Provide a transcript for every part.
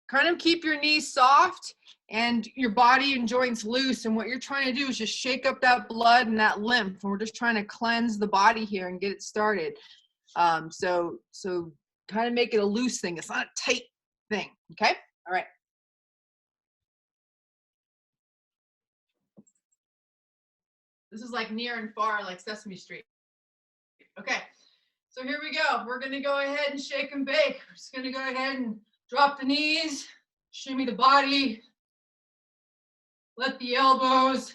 kind of keep your knees soft and your body and joints loose. And what you're trying to do is just shake up that blood and that lymph. And we're just trying to cleanse the body here and get it started. So kind of make it a loose thing. It's not a tight thing. Okay. All right. This is like near and far, like Sesame Street. Okay. So here we go. We're going to go ahead and shake and bake. We're just going to go ahead and drop the knees, shimmy the body, let the elbows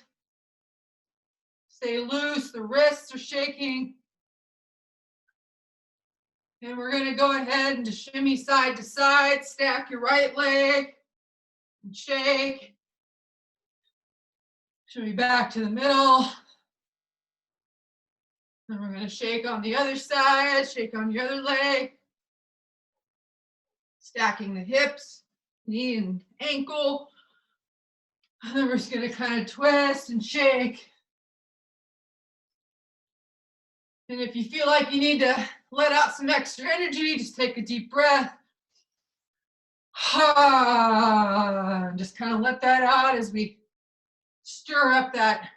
stay loose. The wrists are shaking. And we're going to go ahead and just shimmy side to side. Stack your right leg and shake. Shimmy back to the middle. And we're going to shake on the other side, shake on your other leg. Stacking the hips, knee and ankle. And then we're just going to kind of twist and shake. And if you feel like you need to let out some extra energy, just take a deep breath. Just kind of let that out as we stir up that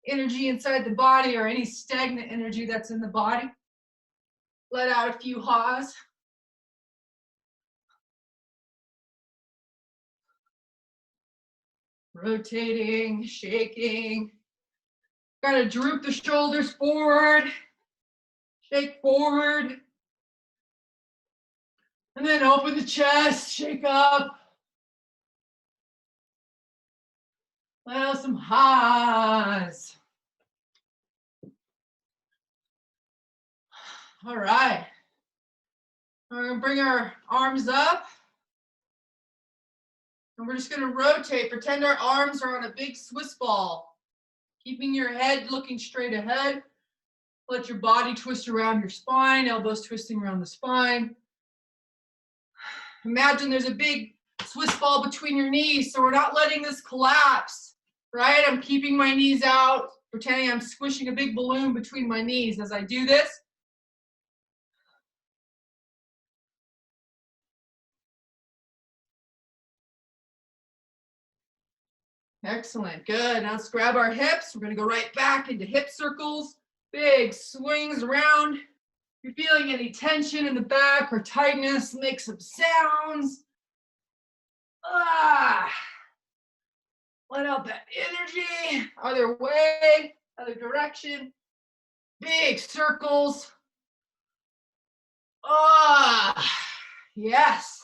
energy inside the body or any stagnant energy that's in the body. Let out a few haws. Rotating, shaking. Got to droop the shoulders forward. Shake forward. And then open the chest, shake up. Let out some haws. All right. We're going to bring our arms up. And we're just going to rotate. Pretend our arms are on a big Swiss ball. Keeping your head looking straight ahead. Let your body twist around your spine, elbows twisting around the spine. Imagine there's a big Swiss ball between your knees, so we're not letting this collapse, right? I'm keeping my knees out, pretending I'm squishing a big balloon between my knees as I do this. Excellent, good. Now let's grab our hips. We're gonna go right back into hip circles, big swings around. If you're feeling any tension in the back or tightness, make some sounds. Let out that energy, other way, other direction. Big circles. Yes.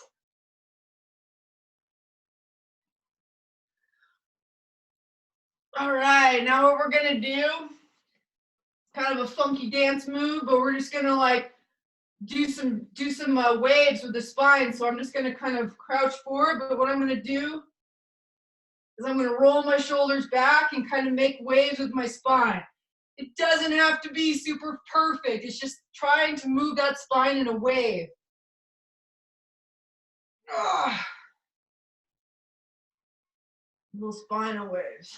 All right, now what we're gonna do, kind of a funky dance move, but we're just gonna like do some waves with the spine. So I'm just gonna kind of crouch forward, but what I'm gonna do is I'm gonna roll my shoulders back and kind of make waves with my spine. It doesn't have to be super perfect. It's just trying to move that spine in a wave. Little spinal waves.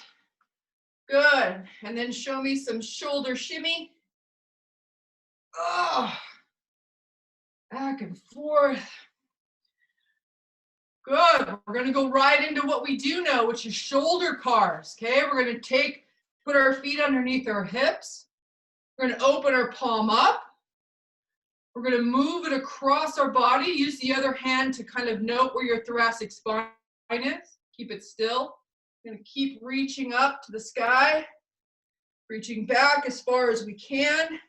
Good. And then show me some shoulder shimmy. Back and forth. Good. We're going to go right into what we do know, which is shoulder cars. Okay, we're going to put our feet underneath our hips. We're going to open our palm up. We're going to move it across our body. Use the other hand to kind of note where your thoracic spine is. Keep it still. We're going to keep reaching up to the sky, reaching back as far as we can.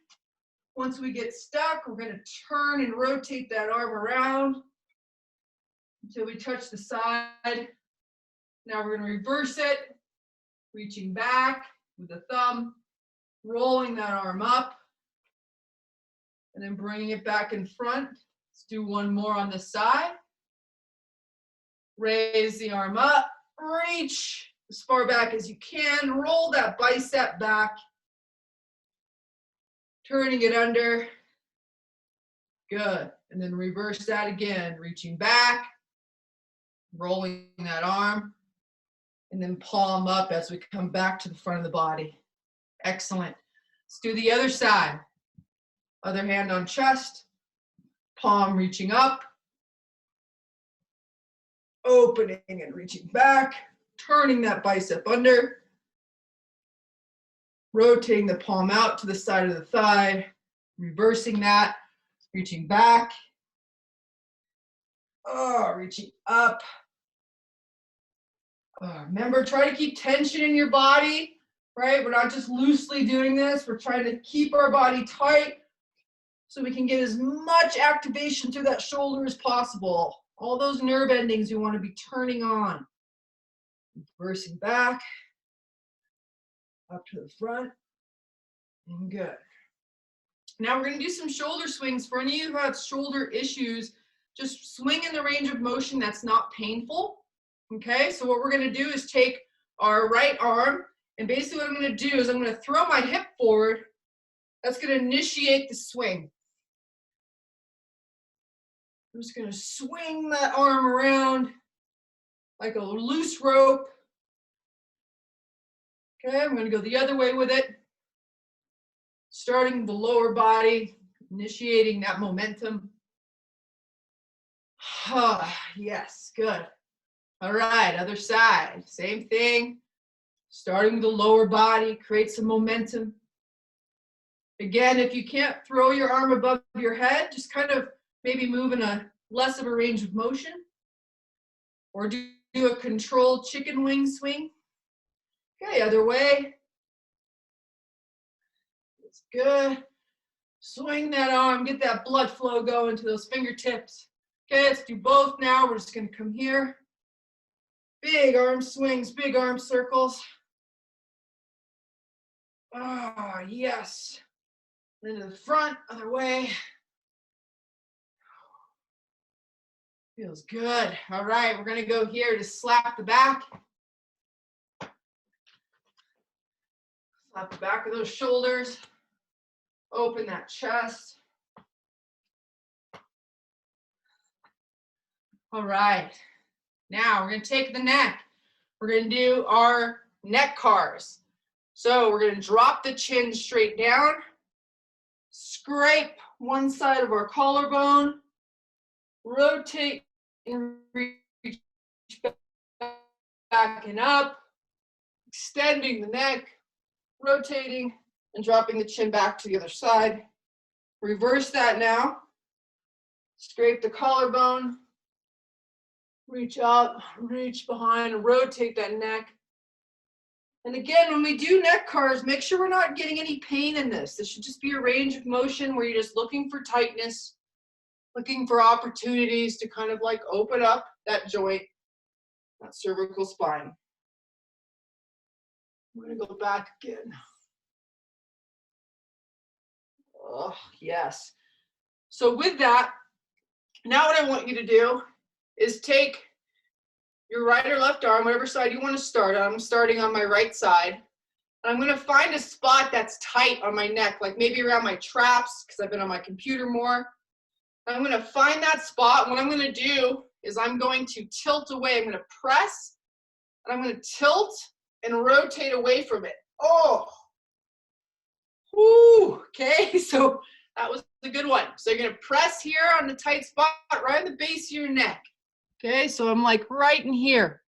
Once we get stuck, we're going to turn and rotate that arm around until we touch the side. Now we're going to reverse it, reaching back with the thumb, rolling that arm up, and then bringing it back in front. Let's do one more on the side. Raise the arm up, reach as far back as you can, roll that bicep back, turning it under. Good. And then reverse that again, reaching back, rolling that arm, and then palm up as we come back to the front of the body. Excellent. Let's do the other side. Other hand on chest, palm reaching up, opening and reaching back, turning that bicep under, rotating the palm out to the side of the thigh, reversing that, reaching back, reaching up. Remember, try to keep tension in your body, right? We're not just loosely doing this. We're trying to keep our body tight so we can get as much activation through that shoulder as possible. All those nerve endings you want to be turning on. Reversing back, up to the front, and good. Now we're going to do some shoulder swings. For any of you who have shoulder issues, just swing in the range of motion that's not painful. Okay, so what we're going to do is take our right arm, and basically what I'm going to do is I'm going to throw my hip forward. That's going to initiate the swing. I'm just going to swing that arm around like a loose rope. Okay, I'm going to go the other way with it. Starting the lower body, initiating that momentum. Yes, good. All right, other side, same thing. Starting with the lower body, create some momentum. Again, if you can't throw your arm above your head, just kind of maybe move in a less of a range of motion. Or do a controlled chicken wing swing. Okay, other way. That's good. Swing that arm, get that blood flow going to those fingertips. Okay, let's do both now. We're just going to come here. Big arm swings, big arm circles. Yes. Then to the front, other way. Feels good. All right, we're going to go here to slap the back. Slap the back of those shoulders. Open that chest. All right. Now we're going to take the neck. We're going to do our neck cars. So we're going to drop the chin straight down, scrape one side of our collarbone, rotate and reach back and up, extending the neck, rotating and dropping the chin back to the other side. Reverse that now. Scrape the collarbone, reach up, reach behind, and rotate that neck. And again, when we do neck cars, make sure we're not getting any pain in this. This should just be a range of motion where you're just looking for tightness, looking for opportunities to kind of like open up that joint, that cervical spine. I'm going to go back again. Oh, yes. So with that, now what I want you to do is take your right or left arm, whatever side you want to start on. I'm starting on my right side. And I'm going to find a spot that's tight on my neck, like maybe around my traps, because I've been on my computer more. I'm going to find that spot. What I'm going to do is I'm going to tilt away. I'm going to press, and I'm going to tilt and rotate away from it. Oh, whoo, okay, so that was a good one. So you're going to press here on the tight spot, right on the base of your neck. Okay, so I'm like right in here.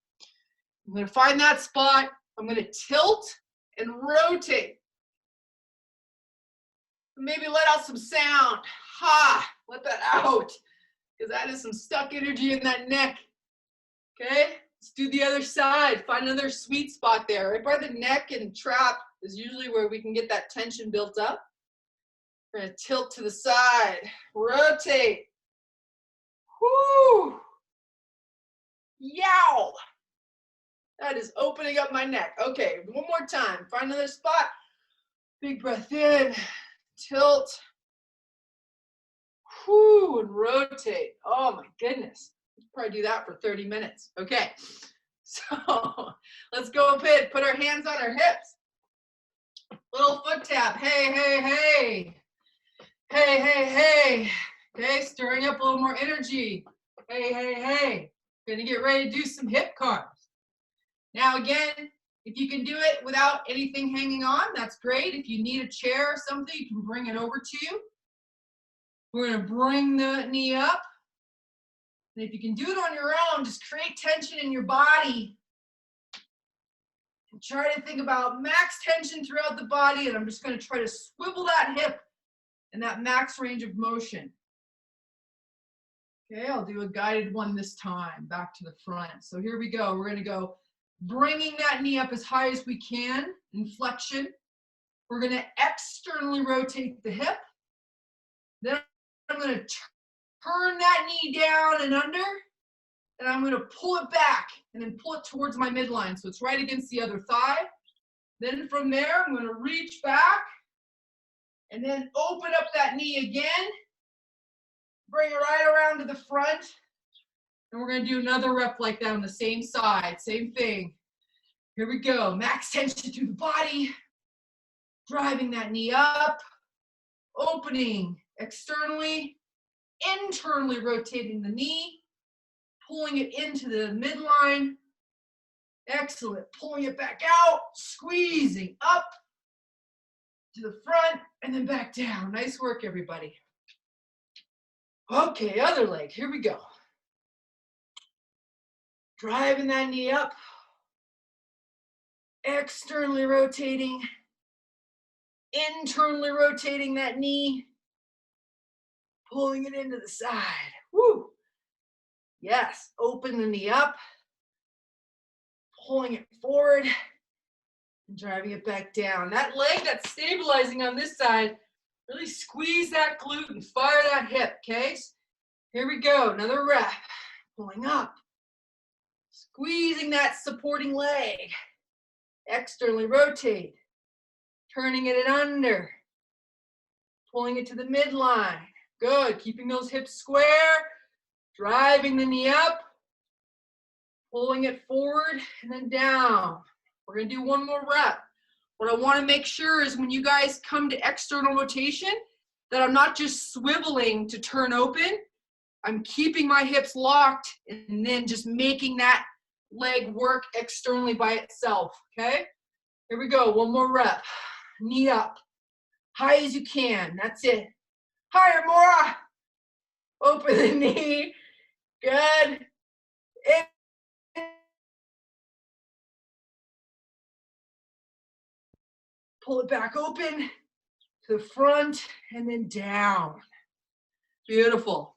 I'm going to find that spot. I'm going to tilt and rotate. Maybe let out some sound. Ha! Let that out. Because that is some stuck energy in that neck. Okay? Let's do the other side. Find another sweet spot there. Right by the neck and trap is usually where we can get that tension built up. We're going to tilt to the side. Rotate. Whoo! Yow! That is opening up my neck. Okay, one more time. Find another spot. Big breath in. Tilt. Whoo, and rotate. Oh my goodness. Probably do that for 30 minutes. Okay, so let's go ahead, put our hands on our hips. Little foot tap. Hey, hey, hey. Hey, hey, hey. Okay, stirring up a little more energy. Hey, hey, hey. Gonna get ready to do some hip cars. Now again, if you can do it without anything hanging on, that's great. If you need a chair or something, you can bring it over to you. We're gonna bring the knee up. And if you can do it on your own, just create tension in your body. And try to think about max tension throughout the body, and I'm just going to try to swivel that hip in that max range of motion. Okay, I'll do a guided one this time, back to the front. So here we go. We're going to go bringing that knee up as high as we can in flexion. We're going to externally rotate the hip. Then I'm going to turn that knee down and under, and I'm going to pull it back and then pull it towards my midline so it's right against the other thigh. Then from there, I'm going to reach back and then open up that knee again. Bring it right around to the front. And we're going to do another rep like that on the same side. Same thing. Here we go. Max tension through the body. Driving that knee up. Opening externally. Internally rotating the knee. Pulling it into the midline. Excellent. Pulling it back out. Squeezing up to the front and then back down. Nice work, everybody. Okay, other leg. Here we go. Driving that knee up. Externally rotating. Internally rotating that knee. Pulling it into the side. Woo! Yes, open the knee up. Pulling it forward. And driving it back down. That leg that's stabilizing on this side, really squeeze that glute and fire that hip, okay? Here we go, another rep. Pulling up. Squeezing that supporting leg. Externally rotate. Turning it under. Pulling it to the midline. Good, keeping those hips square. Driving the knee up. Pulling it forward and then down. We're going to do one more rep. What I want to make sure is when you guys come to external rotation, that I'm not just swiveling to turn open. I'm keeping my hips locked and then just making that leg work externally by itself, okay? Here we go, one more rep. Knee up, high as you can, that's it. Higher, more. Open the knee, good. Pull it back open to the front and then down. Beautiful.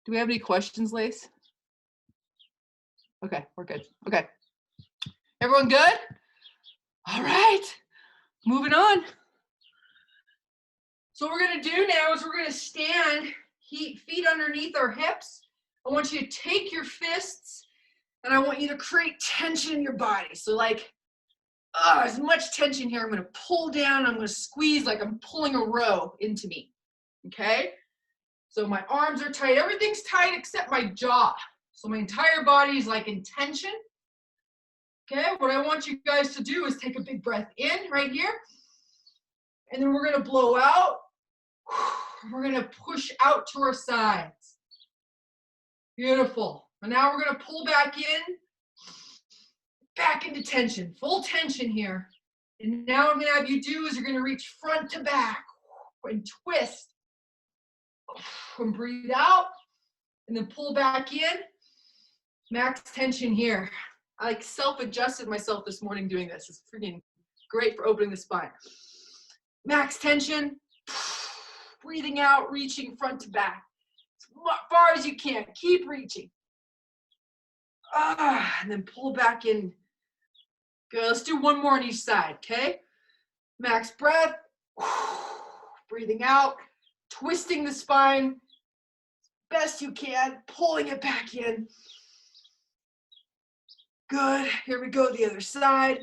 Do we have any questions, Lace? Okay, we're good. Okay. Everyone good? All right. Moving on. So what we're going to do now is we're going to stand, feet underneath our hips. I want you to take your fists and I want you to create tension in your body. So like, as much tension here. I'm going to pull down. I'm going to squeeze like I'm pulling a row into me. Okay? So my arms are tight. Everything's tight except my jaw. So my entire body is like in tension. Okay? What I want you guys to do is take a big breath in right here. And then we're going to blow out. We're going to push out to our sides. Beautiful. And now we're going to pull back in. Back into tension, full tension here. And now what I'm going to have you do is you're going to reach front to back and twist. And breathe out and then pull back in. Max tension here. I like self-adjusted myself this morning doing this. It's freaking great for opening the spine. Max tension. Breathing out, reaching front to back. As far as you can. Keep reaching. And then pull back in. Good, let's do one more on each side, okay? Max breath, breathing out, twisting the spine best you can, pulling it back in. Good, here we go, the other side.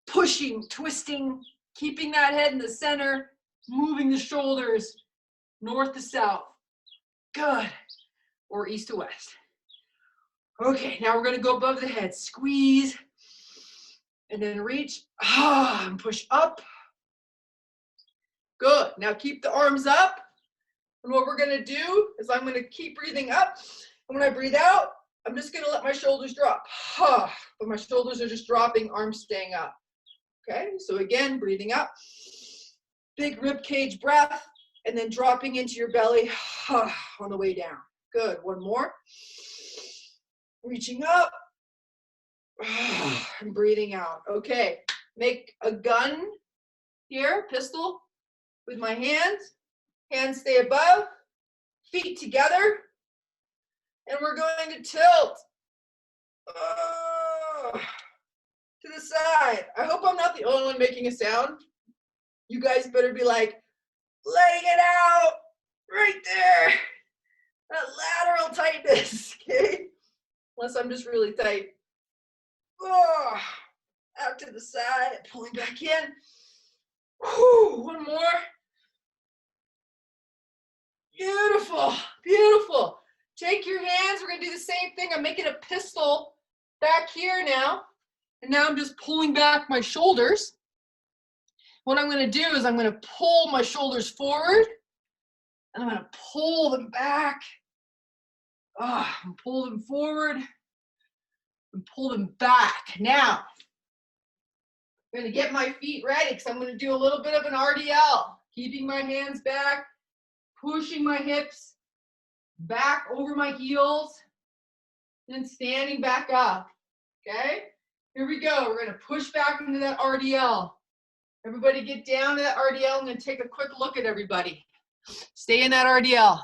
Pushing, twisting, keeping that head in the center, moving the shoulders north to south. Good, or east to west. Okay, now we're gonna go above the head, squeeze, and then reach, and push up. Good, now keep the arms up. And what we're gonna do is I'm gonna keep breathing up. And when I breathe out, I'm just gonna let my shoulders drop. But my shoulders are just dropping, arms staying up. Okay, so again, breathing up. Big rib cage breath, and then dropping into your belly on the way down. Good, one more. reaching up, and breathing out. Okay, make a gun here, pistol, with my hands. Hands stay above, feet together, and we're going to tilt to the side. I hope I'm not the only one making a sound. You guys better be like, letting it out right there. That lateral tightness, okay? Unless I'm just really tight. Out to the side, pulling back in. One more. Beautiful, beautiful. Take your hands, we're gonna do the same thing. I'm making a pistol back here now. And now I'm just pulling back my shoulders. What I'm gonna do is I'm gonna pull my shoulders forward and I'm gonna pull them back. And pull them forward and pull them back. Now, I'm gonna get my feet ready because I'm gonna do a little bit of an RDL. Keeping my hands back, pushing my hips back over my heels, and standing back up, okay? Here we go, we're gonna push back into that RDL. Everybody get down to that RDL. I'm gonna take a quick look at everybody. Stay in that RDL.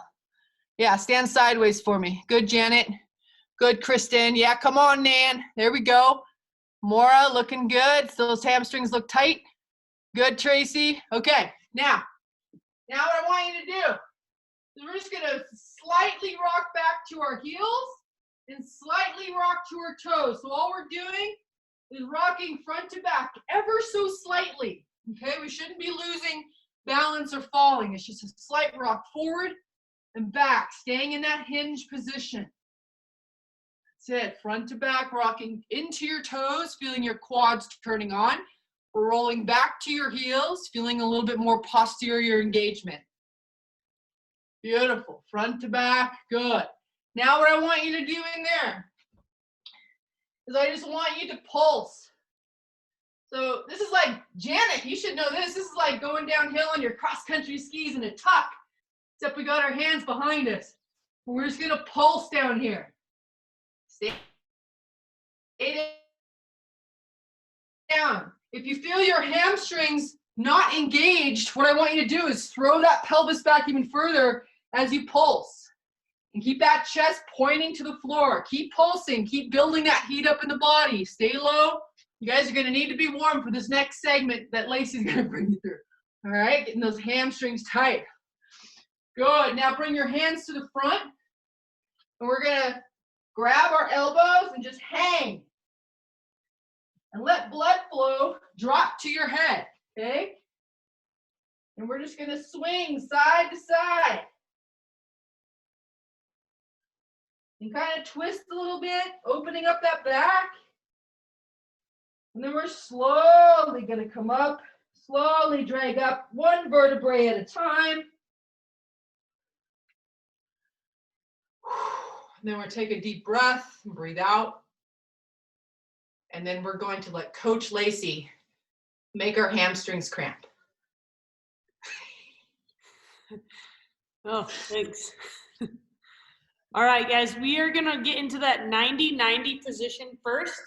Yeah, stand sideways for me. Good, Janet. Good, Kristen. Yeah, come on, Nan. There we go. Maura, looking good. So those hamstrings look tight. Good, Tracy. Okay, now what I want you to do is we're just gonna slightly rock back to our heels and slightly rock to our toes. So all we're doing is rocking front to back ever so slightly. Okay, we shouldn't be losing balance or falling. It's just a slight rock forward and back, staying in that hinge position. That's it, front to back, rocking into your toes, feeling your quads turning on, rolling back to your heels, feeling a little bit more posterior engagement. Beautiful, front to back, good. Now what I want you to do in there is I just want you to pulse. So this is like, Janet, you should know this. This is like going downhill on your cross-country skis in a tuck, except we got our hands behind us. And we're just gonna pulse down here. Stay down. If you feel your hamstrings not engaged, what I want you to do is throw that pelvis back even further as you pulse. And keep that chest pointing to the floor. Keep pulsing, keep building that heat up in the body. Stay low. You guys are gonna need to be warm for this next segment that Lacey's gonna bring you through. All right, getting those hamstrings tight. Good, now bring your hands to the front. And we're gonna grab our elbows and just hang. And let blood flow drop to your head, okay? And we're just gonna swing side to side. And kind of twist a little bit, opening up that back. And then we're slowly gonna come up, slowly drag up one vertebrae at a time. And then we'll take a deep breath and breathe out. And then we're going to let Coach Lacey make our hamstrings cramp. Oh, thanks. All right, guys, we are gonna get into that 90-90 position first.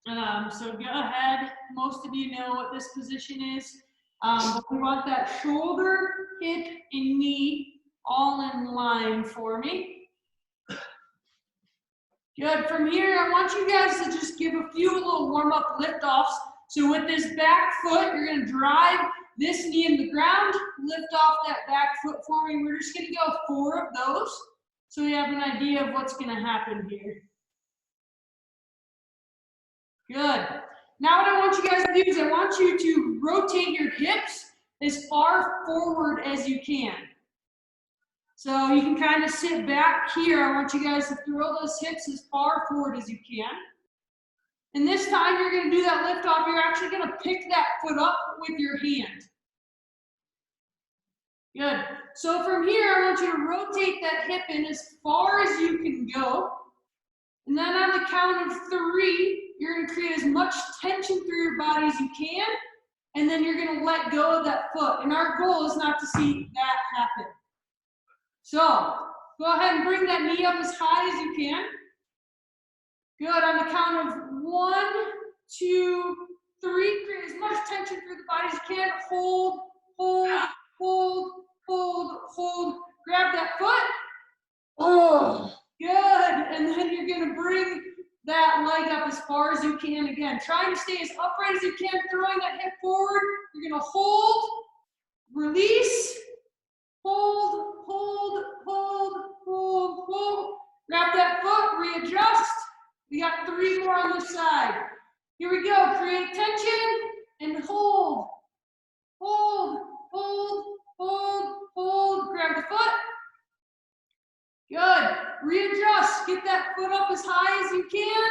So go ahead. Most of you know what this position is. But we want that shoulder, hip, and knee all in line for me. Good. From here, I want you guys to just give a few little warm-up lift-offs. So with this back foot, you're going to drive this knee in the ground, lift off that back foot for me. We're just going to go 4 of those so we have an idea of what's going to happen here. Good. Now what I want you guys to do is I want you to rotate your hips as far forward as you can. So you can kind of sit back here. I want you guys to throw those hips as far forward as you can. And this time you're going to do that lift off. You're actually going to pick that foot up with your hand. Good. So from here, I want you to rotate that hip in as far as you can go. And then on the count of 3, you're going to create as much tension through your body as you can. And then you're going to let go of that foot. And our goal is not to see that happen. So go ahead and bring that knee up as high as you can. count of 1, 2, 3. Create as much tension through the body as you can. Hold, hold, hold, hold, hold. Grab that foot. Oh, Good. And then you're going to bring that leg up as far as you can again. Trying to stay as upright as you can, throwing that hip forward. You're going to hold, release, hold, hold, hold, hold, hold. Grab that foot, readjust. We got 3 more on this side. Here we go. Create tension and hold. Hold, hold, hold, hold. Grab the foot. Good. Readjust. Get that foot up as high as you can.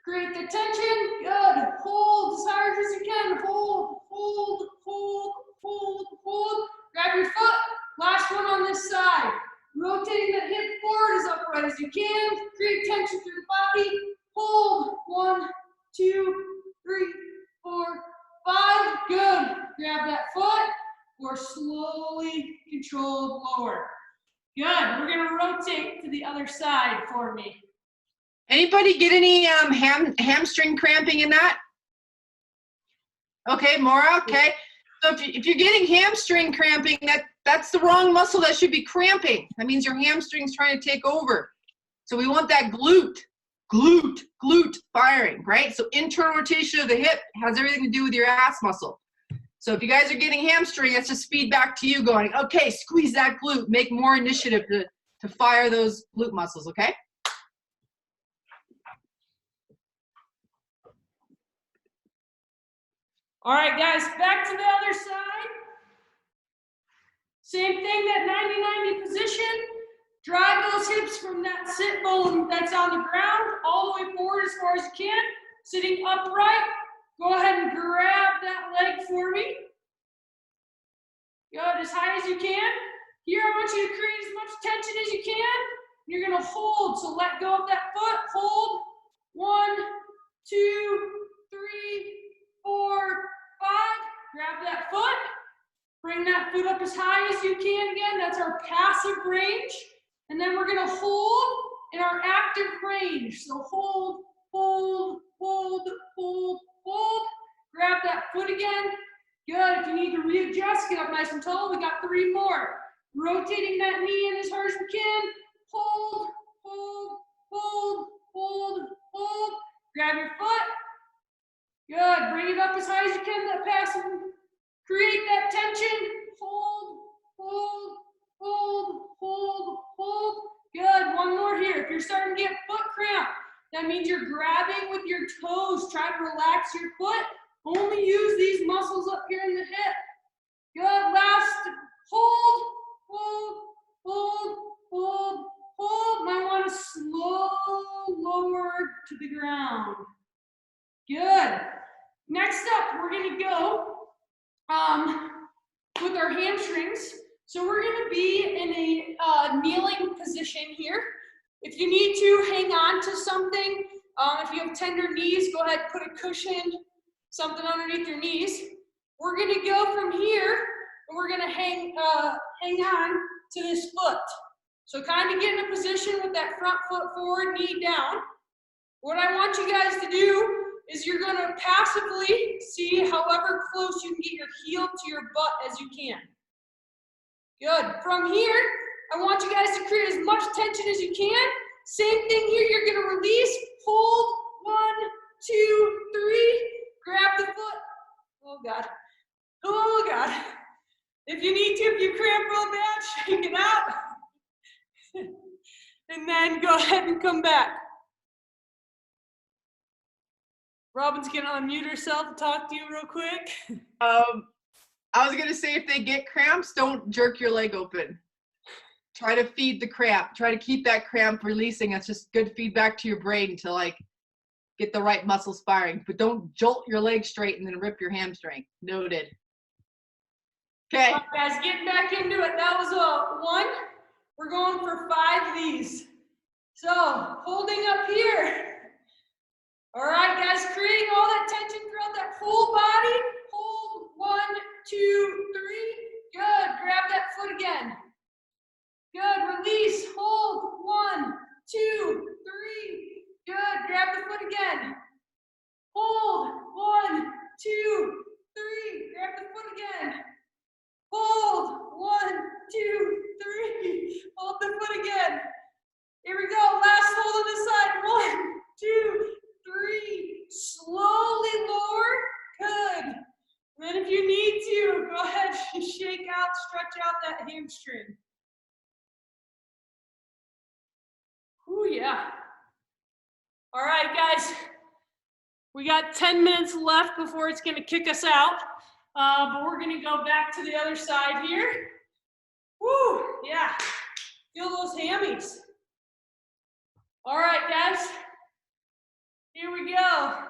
Create the tension. Good. Hold as hard as you can. Hold, hold, hold, hold, hold. Grab your foot. Last one on this side. Rotating that hip forward as upright as you can. Create tension through the body. Hold. 1, 2, 3, 4, 5. Good. Grab that foot or slowly controlled lower. Good. We're going to rotate to the other side for me. anybody get any hamstring cramping in that? Okay, Maura, okay. So if you're getting hamstring cramping, that's the wrong muscle that should be cramping. That means your hamstring's trying to take over. So we want that glute firing, right? So internal rotation of the hip has everything to do with your ass muscle. So if you guys are getting hamstring, that's just feedback to you going, okay, squeeze that glute, make more initiative to fire those glute muscles, okay? All right, guys, back to the other side. Same thing, that 90-90 position. Drive those hips from that sit bone that's on the ground all the way forward as far as you can. Sitting upright, go ahead and grab that leg for me. Go as high as you can. Here, I want you to create as much tension as you can. You're gonna hold, so let go of that foot. Hold. 1, 2, 3, 4, 5. Grab that foot. Bring that foot up as high as you can again. That's our passive range. And then we're gonna hold in our active range. So hold, hold, hold, hold, hold. Grab that foot again. Good. If you need to readjust, get up nice and tall. We got 3 more. Rotating that knee in as hard as we can. Hold, hold, hold, hold, hold. Grab your foot. Good. Bring it up as high as you can. That passive. Create that tension. Hold, hold, hold, hold, hold. Good. One more here. If you're starting to get foot cramp, that means you're grabbing with your toes. Try to relax your foot. Only use these muscles up here in the hip. Good. Last. Hold, hold, hold, hold, hold. Might want to slow lower to the ground. Good. Next up, we're going to go with our hamstrings. So we're going to be in a kneeling position here. If you need to hang on to something, if you have tender knees, go ahead and put a cushion, something underneath your knees. We're going to go from here, and we're going to hang on to this foot. So kind of get in a position with that front foot forward, knee down. What I want you guys to do is you're going to passively see however close you can get your heel to your butt as you can. Good. From here, I want you guys to create as much tension as you can. Same thing here. You're going to release, hold, 1, 2, 3. Grab the foot. Oh, God. Oh, God. If you need to, if you cramp real bad, shake it out. And then go ahead and come back. Robin's going to unmute herself and talk to you real quick. I was gonna say, if they get cramps, don't jerk your leg open. Try to feed the cramp. Try to keep that cramp releasing. That's just good feedback to your brain to like get the right muscles firing. But don't jolt your leg straight and then rip your hamstring. Noted. Okay. All right, guys, getting back into it. That was a 1. We're going for 5 of these. So holding up here. All right, guys, creating all that tension throughout that whole body. Hold, 1, 2, 3. Good. Grab that foot again. Good. Release. Hold. 1, 2, 3. Good. Grab grab the foot again. Hold, 1, 2, 3, grab the foot again. Hold, 1, 2, 3, hold the foot again. Here we go, last hold on this side, 1, 2, 3, slowly lower, good. And then if you need to, go ahead and shake out, stretch out that hamstring. Ooh, yeah. All right, guys. We got 10 minutes left before it's gonna kick us out. But we're gonna go back to the other side here. Woo, yeah. Feel those hammies. All right, guys. Here we go.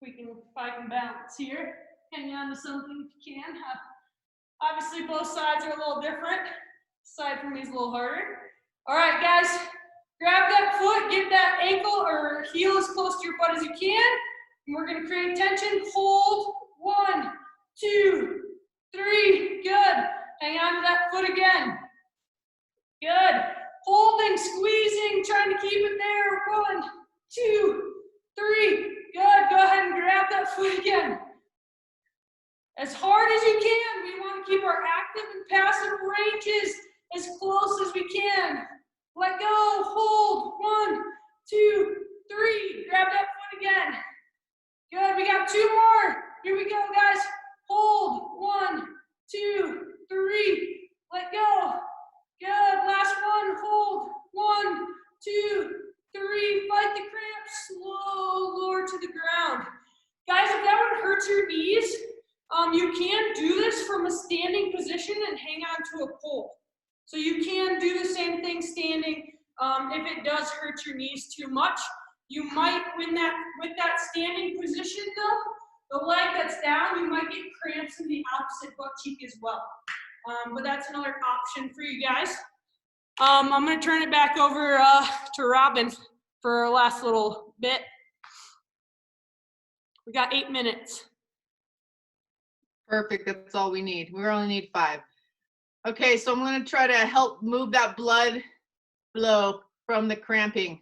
If I can balance here. Hang on to something if you can. Obviously, both sides are a little different. This side for me is a little harder. All right, guys. Grab that foot, get that ankle or heel as close to your butt as you can. And we're gonna create tension. Hold, 1, 2, 3, good. Hang on to that foot again. Good. Holding, squeezing, trying to keep it there. 1, 2, 3, good. Go ahead and grab that foot again. As hard as you can, we want to keep our active and passive ranges as close as we can. Let go, hold, 1, 2, 3. Grab that foot again. Good, we got 2 more. Here we go, guys. Hold, 1, 2, 3. Let go. Good, last one, hold, 1, 2, 3. Fight the cramps, slow, lower to the ground. Guys, if that one hurts your knees, you can do this from a standing position and hang on to a pole. So you can do the same thing standing. If it does hurt your knees too much, you might, with that standing position though, the leg that's down, you might get cramps in the opposite butt cheek as well. But that's another option for you guys. I'm gonna turn it back over to Robin for our last little bit. We got 8 minutes. Perfect, that's all we need. We only need 5. Okay, so I'm gonna try to help move that blood flow from the cramping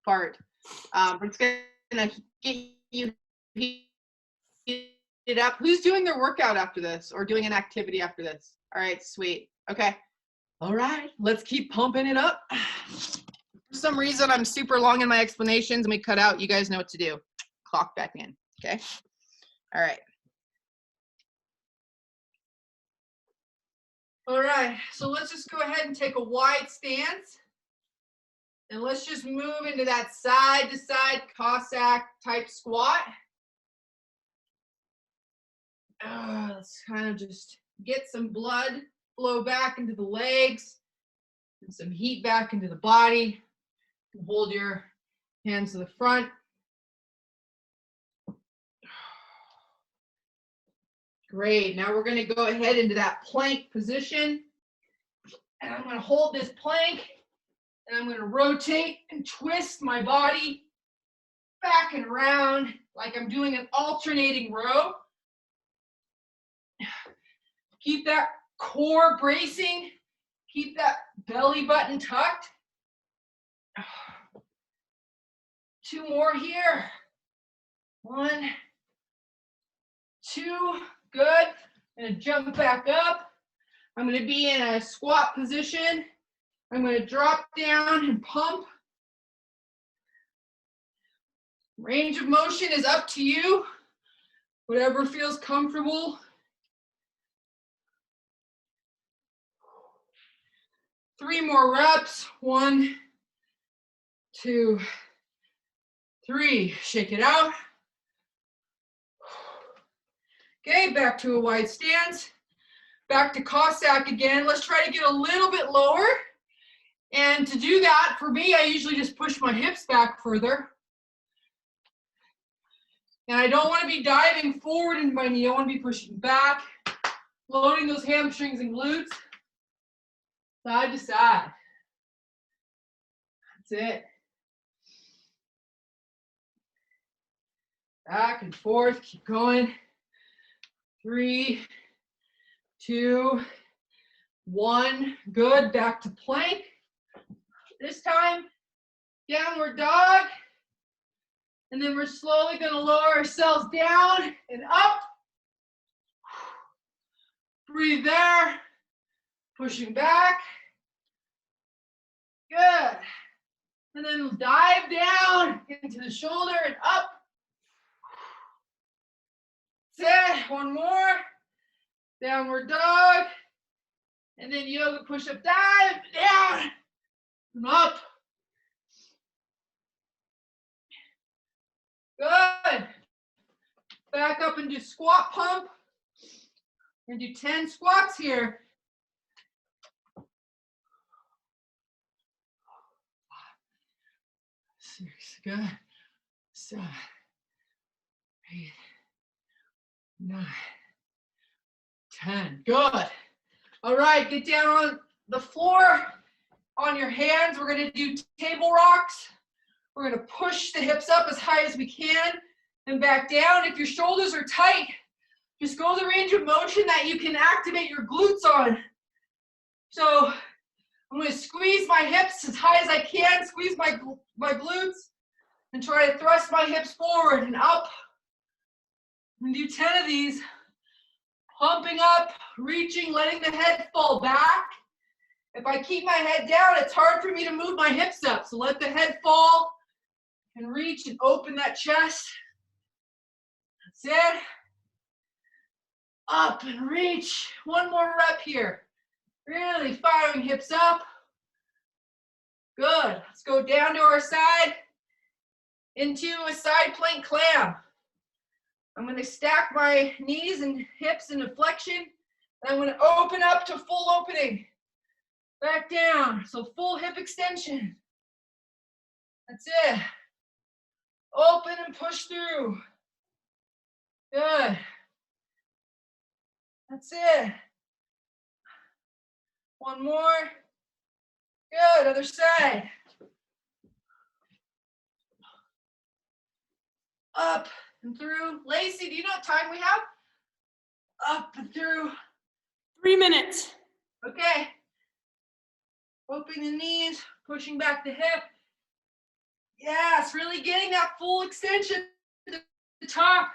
part. It's gonna get you heated up. Who's doing their workout after this or doing an activity after this? All right, sweet. Okay. All right, let's keep pumping it up. For some reason, I'm super long in my explanations and we cut out. You guys know what to do. Clock back in, okay? All right. All right, so let's just go ahead and take a wide stance. And let's just move into that side-to-side Cossack type squat. Let's kind of just get some blood flow back into the legs and some heat back into the body. Hold your hands to the front. Great, now we're gonna go ahead into that plank position. And I'm gonna hold this plank and I'm gonna rotate and twist my body back and around like I'm doing an alternating row. Keep that core bracing. Keep that belly button tucked. 2 more here. 1, 2, good. I'm gonna jump back up. I'm gonna be in a squat position. I'm gonna drop down and pump. Range of motion is up to you. Whatever feels comfortable. 3 more reps. 1, 2, 3. Shake it out. Okay, back to a wide stance. Back to Cossack again. Let's try to get a little bit lower. And to do that, for me, I usually just push my hips back further. And I don't want to be diving forward into my knee. I want to be pushing back, loading those hamstrings and glutes. Side to side. That's it. Back and forth, keep going. 3, 2, 1. Good, back to plank. This time, downward dog. And then we're slowly going to lower ourselves down and up. Breathe there. Pushing back. Good. And then dive down into the shoulder and up. That's it. One more. Downward dog. And then yoga push-up dive. Down and up. Good. Back up and do squat pump. And do 10 squats here. 6, good. 7, 8, 9, 10. Good. All right, get down on the floor on your hands. We're going to do table rocks. We're going to push the hips up as high as we can and back down. If your shoulders are tight, just go the range of motion that you can activate your glutes on. So I'm going to squeeze my hips as high as I can, squeeze my glutes, and try to thrust my hips forward and up. And do 10 of these. Pumping up, reaching, letting the head fall back. If I keep my head down, it's hard for me to move my hips up. So let the head fall and reach and open that chest. That's it. Up and reach. One more rep here. Really firing hips up. Good. Let's go down to our side into a side plank clam. I'm going to stack my knees and hips into flexion. And I'm going to open up to full opening. Back down. So full hip extension. That's it. Open and push through. Good. That's it. One more. Good. Other side. Up and through. Lacey, do you know what time we have? Up and through. 3 minutes. Okay. Opening the knees, pushing back the hip. Yes, really getting that full extension to the top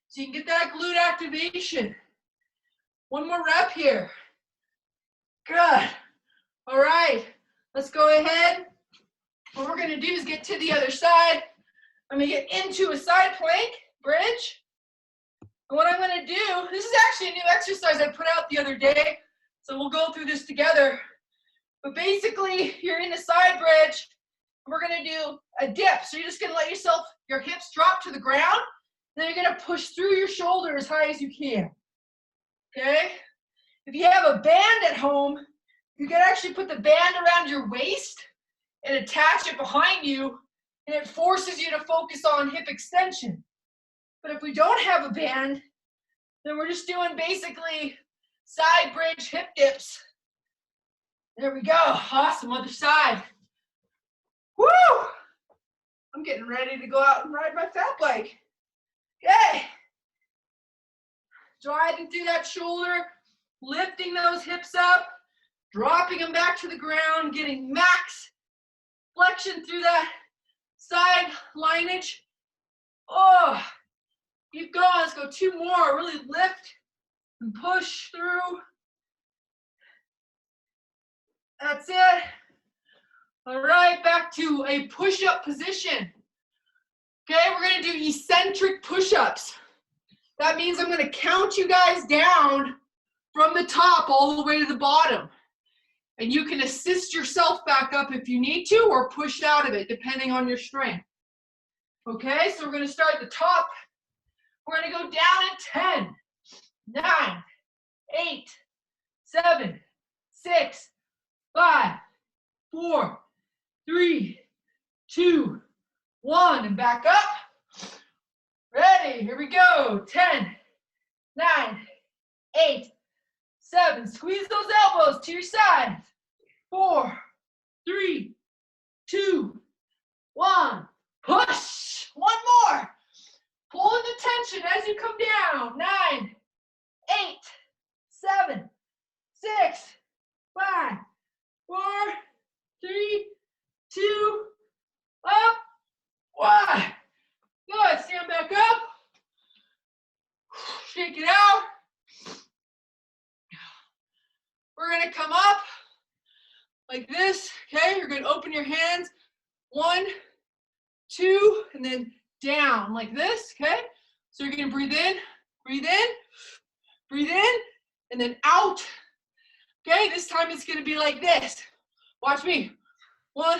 so you can get that glute activation. One more rep here. Good. All right, let's go ahead. What we're going to do is get to the other side. I'm going to get into a side plank bridge. And what I'm going to do, this is actually a new exercise I put out the other day, so we'll go through this together. But basically, you're in a side bridge. We're going to do a dip. So you're just going to let your hips drop to the ground. And then you're going to push through your shoulder as high as you can. Okay? If you have a band at home, you can actually put the band around your waist and attach it behind you, and it forces you to focus on hip extension. But if we don't have a band, then we're just doing basically side bridge hip dips. There we go. Awesome. Other side. Woo! I'm getting ready to go out and ride my fat bike. Okay. Driving through that shoulder, lifting those hips up, dropping them back to the ground, getting max flexion through that side lineage. Oh, keep going. Let's go 2 more. Really lift and push through. That's it. All right, back to a push-up position. Okay, we're going to do eccentric push-ups. That means I'm going to count you guys down from the top all the way to the bottom. And you can assist yourself back up if you need to, or push out of it, depending on your strength. Okay, so we're going to start at the top. We're going to go down at 10, 9, 8, 7, 6, 5, 4, 3, 2, 1, and back up. Ready, here we go. 10, 9, 8, 7. Squeeze those elbows to your sides. 4, 3, 2, 1. Push. One more. Pull in the tension as you come down. 9, 8, 7, 6, 5, 4, 3, 2, up, 1. we're gonna come up like this, okay? You're gonna open your hands, 1, 2, and then down like this, okay? So you're gonna breathe in, breathe in, breathe in, and then out. Okay, this time it's gonna be like this. Watch me. 1,